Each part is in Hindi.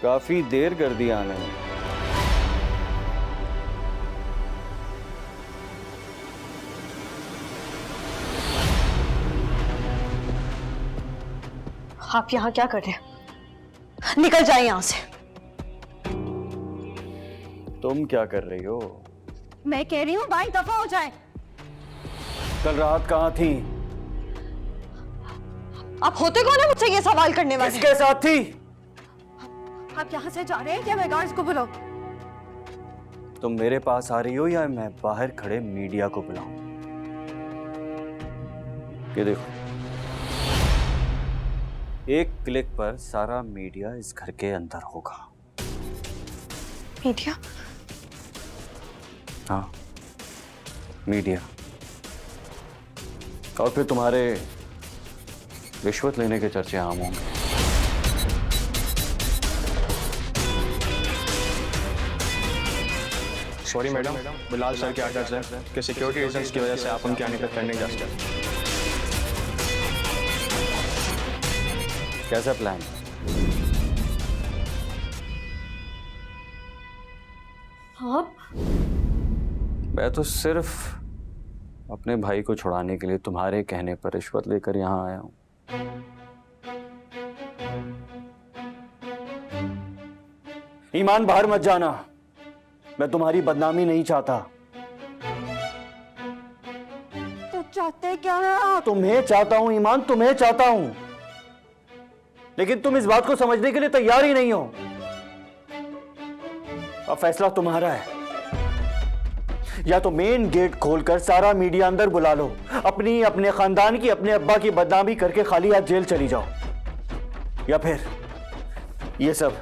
काफी देर कर दी आने में। आप यहाँ क्या कर रहे हैं? निकल जाए यहाँ से। तुम क्या कर रही हो? मैं कह रही हूँ भाई दफा हो जाए। कल रात कहाँ थी? आप होते कौन है मुझसे ये सवाल करने वाले? किसके साथ थी? आप यहाँ से जा रहे हैं क्या? मैं गार्ड्स को बुलाऊं? तुम मेरे पास आ रही हो या मैं बाहर खड़े मीडिया को बुलाऊं? ये देखो, एक क्लिक पर सारा मीडिया इस घर के अंदर होगा। मीडिया? हाँ, मीडिया। और फिर तुम्हारे रिश्वत लेने के चर्चे आम होंगे। सॉरी मैडम, बिलाल सर के आर्डर्स है कि सिक्योरिटी रीजंस की वजह से आप उनके आने तक करने जा सकते। कैसा प्लान? हाँ? मैं तो सिर्फ अपने भाई को छुड़ाने के लिए तुम्हारे कहने पर रिश्वत लेकर यहां आया हूं। ईमान, बाहर मत जाना। मैं तुम्हारी बदनामी नहीं चाहता। तो चाहते क्या है आप? तुम्हें चाहता हूं ईमान, तुम्हें चाहता हूं, लेकिन तुम इस बात को समझने के लिए तैयार ही नहीं हो। अब फैसला तुम्हारा है। या तो मेन गेट खोलकर सारा मीडिया अंदर बुला लो, अपने खानदान की, अपने अब्बा की बदनामी करके खाली हाथ जेल चली जाओ, या फिर ये सब,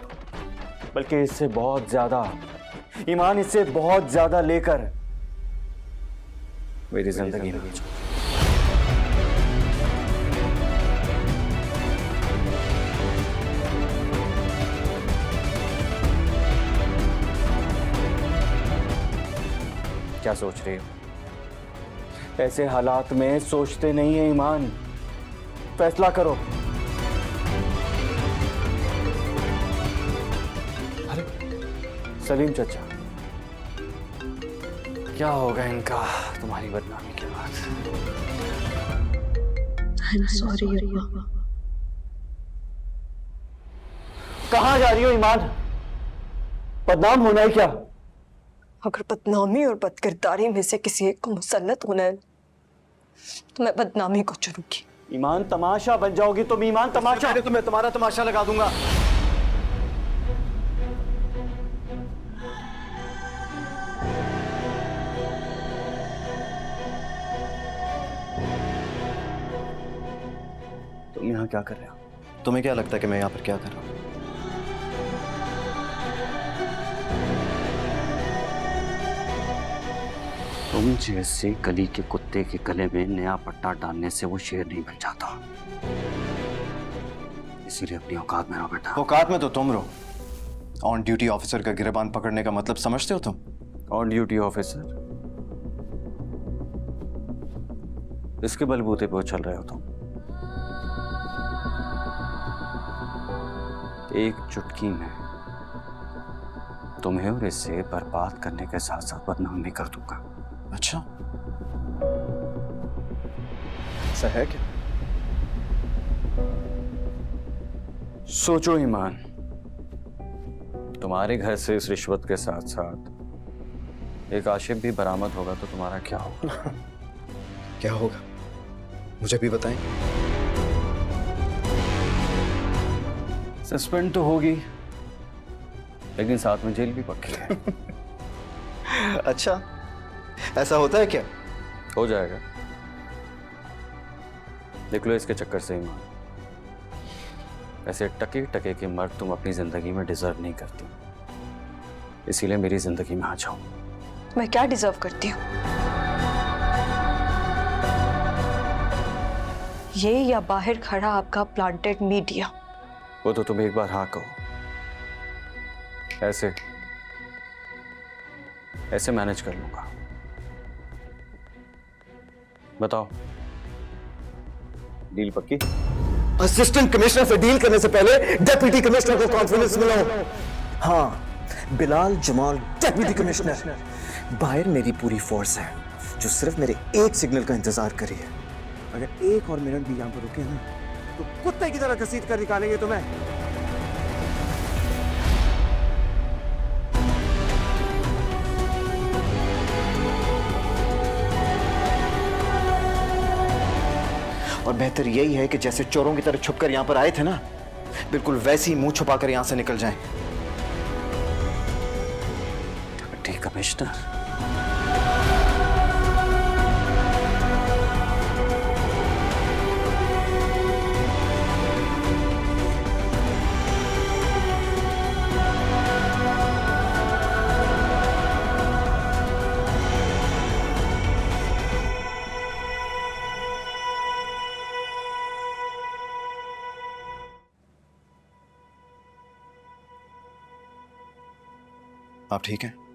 बल्कि इससे बहुत ज्यादा ईमान, इससे बहुत ज्यादा लेकर मेरी जिंदगी में क्या सोच रही हो? ऐसे हालात में सोचते नहीं है ईमान। फैसला करो। अरे सलीम चाचा, क्या होगा इनका तुम्हारी बदनामी के बाद? सॉरी। कहां जा रही हो ईमान? बदनाम होना है क्या? अगर बदनामी और बदकिरदारी में से किसी एक को मुसल्लत होना है तो मैं बदनामी को चुनूंगी। ईमान, तमाशा बन जाओगी तुम। ईमान, तमाशा। तो मैं तुम्हारा तमाशा लगा दूंगा। तुम यहाँ क्या कर रहे हो? तुम्हें क्या लगता है कि मैं यहाँ पर क्या कर रहा हूँ? तुम जैसे गली के कुत्ते के गले में नया पट्टा डालने से वो शेर नहीं बन जाता, इसीलिए अपनी औकात में रहो बेटा। औकात में तो तुम रहो। ऑन ड्यूटी ऑफिसर का गिरबान पकड़ने का मतलब समझते हो तुम? On duty officer? इसके बलबूते पे चल रहे हो तुम। एक चुटकी में तुम्हें और इसे बर्बाद करने के साथ साथ बदनाम भी कर दूंगा। अच्छा, ऐसा है क्या? सोचो ईमान, तुम्हारे घर से इस रिश्वत के साथ साथ एक आशिफ भी बरामद होगा तो तुम्हारा क्या होगा? क्या होगा मुझे भी बताएं। सस्पेंड तो होगी, लेकिन साथ में जेल भी पक्की है। अच्छा, ऐसा होता है क्या? हो जाएगा। देख लो इसके चक्कर से ईमान, ऐसे टके टके के मर्द तुम अपनी जिंदगी में डिजर्व नहीं करती, इसीलिए मेरी जिंदगी में आ जाओ। मैं क्या डिजर्व करती हूँ? ये या बाहर खड़ा आपका प्लांटेड मीडिया? वो तो तुम एक बार हाँ कहो, ऐसे ऐसे मैनेज कर लूंगा। बताओ, डील पक्की? असिस्टेंट कमिश्नर से डील करने से पहले डेप्यूटी कमिश्नर को कॉन्फिडेंस मिला। हाँ, बिलाल जमाल डेप्यूटी कमिश्नर। बाहर मेरी पूरी फोर्स है जो सिर्फ मेरे एक सिग्नल का इंतजार कर रही है। अगर एक और मिनट भी यहां पर रुके ना तो कुत्ते की तरह घसीट कर निकालेंगे तुम्हें। और बेहतर यही है कि जैसे चोरों की तरह छुपकर यहां पर आए थे ना, बिल्कुल वैसे ही मुंह छुपाकर यहां से निकल जाएं। डिप्टी कमिश्नर, आप ठीक हैं?